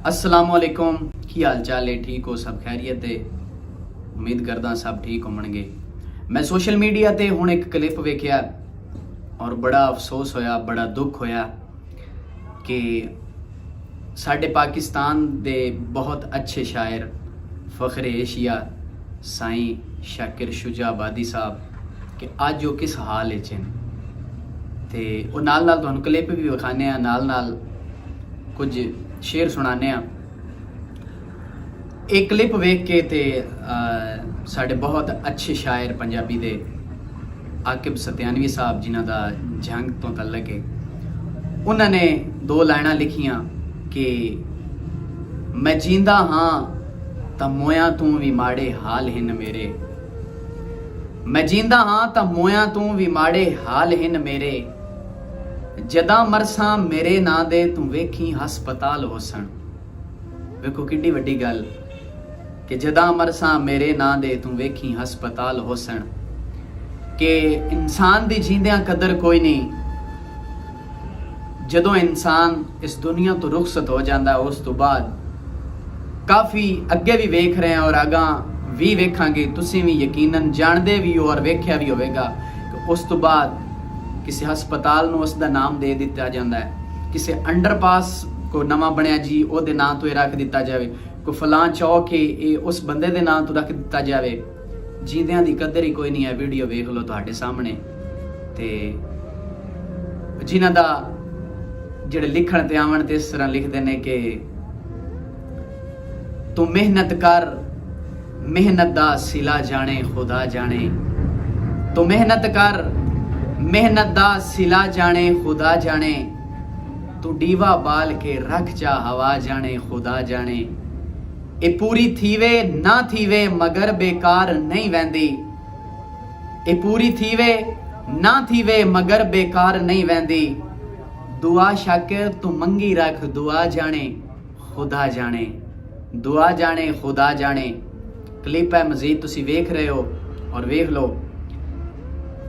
अस्सलामुअलैकुम, की हाल चाल है? ठीक हो? सब खैरियत है? उम्मीद करदा सब ठीक होवणगे। मैं सोशल मीडिया ते हुण एक क्लिप वेखिया और बड़ा अफसोस होया, बड़ा दुख होया कि साडे पाकिस्तान दे बहुत अच्छे शायर फखरे एशिया साईं शाकिर शुजा आबादी साहब कि अज वो किस हाल च न। ते वो नाल नाल तुहानूं क्लिप भी विखाने आ, नाल नाल कुछ शेर सुनाने आ। एक क्लिप वेख के ते साडे बहुत अच्छे शायर पंजाबी दे आकिब सत्यानवी साहब जिन्हां दा जंग तो तल्लक है, उन्होंने दो लाइनां लिखियां कि मैं जींदा हाँ तां मोया तू भी माड़े हाल हिन मेरे। मैं जींदा हाँ तां मोया तू भी माड़े हाल हिन मेरे। जदा मरसा मेरे ना दे तू वेखी हस्पताल होसन। वेखो किड्डी वड्डी गल कि जदा मरसा मेरे ना दे तू वेखी हस्पताल होसन। कि इंसान दी जींदियां कदर कोई नहीं, जदों इंसान इस दुनिया तो रुखसत हो जाता है उस तो बाद काफ़ी अगे भी वेख रहे हैं और आगां भी वेखांगे। तुसीं भी यकीनन जानते भी हो और वेख्या भी होवेगा कि उस तो बाद किसी हस्पताल नूं उसदा नाम दे दिता जाता है, किसी अंडरपास को नवा बनया जी ओदे नाम तो रख दिता जाए, कोई फलां चौक है उस बंदे दे नाम तो रख दिता जाए। जींदियां दी कदर ही कोई नहीं है। वीडियो वेख लो तुहाडे सामने। ते जिन्हां दा ਜਿਹੜੇ ਲਿਖਣ ਤੇ ਆਵਣ ਤੇ ਇਸ ਤਰ੍ਹਾਂ ਲਿਖਦੇ ਨੇ ਕਿ ਤੂੰ ਮਿਹਨਤ ਕਰ, ਮਿਹਨਤ ਦਾ ਸਿਲਾ ਜਾਣੇ ਖੁਦਾ ਜਾਣੇ। ਤੂੰ ਮਿਹਨਤ ਕਰ, ਮਿਹਨਤ ਦਾ ਸਿਲਾ ਜਾਣੇ ਖੁਦਾ ਜਾਣੇ। ਤੂੰ ਡੀਵਾ ਬਾਲ ਕੇ ਰੱਖ ਜਾ ਹਵਾ ਜਾਣੇ ਖੁਦਾ ਜਾਣੇ। ਇਹ ਪੂਰੀ ਥੀਵੇ ਨਾ ਥੀਵੇ ਮਗਰ ਬੇਕਾਰ ਨਹੀਂ ਵੈਂਦੀ। ਇਹ ਪੂਰੀ ਥੀਵੇ ਨਾ ਥੀਵੇ ਮਗਰ ਬੇਕਾਰ नहीं ਵੈਂਦੀ। दुआ शाकिर तू मंगी रख दुआ जाने खुदा जाने। दुआ जाने खुदा जाने। क्लिप है मजीद तुसी वेख रहे हो और वेख लो।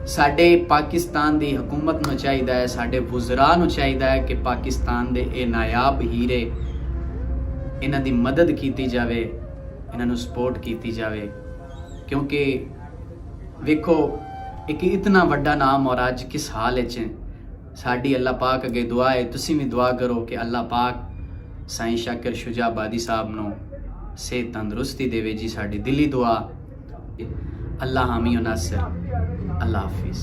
साडे पाकिस्तान दी हुकूमत नूं चाहिदा है, साडे वज़रा नूं चाहिदा है कि पाकिस्तान दे ए नायाब हीरे इन्हां दी मदद कीती जावे, इन्हां नूं सपोर्ट कीती जावे। क्योंकि वेखो एक इतना वड्डा नाम और अज किस हाल च। साडी अल्लाह पाक अगे दुआ है, तुसीं भी दुआ करो कि अल्लाह पाक साईं शाकिर शुजा आबादी साहब नूं सेहत तंदुरुस्ती देवे जी। साडी दिली दुआ। अल्लाह हामी नासिर। अल्लाह हाफिज़।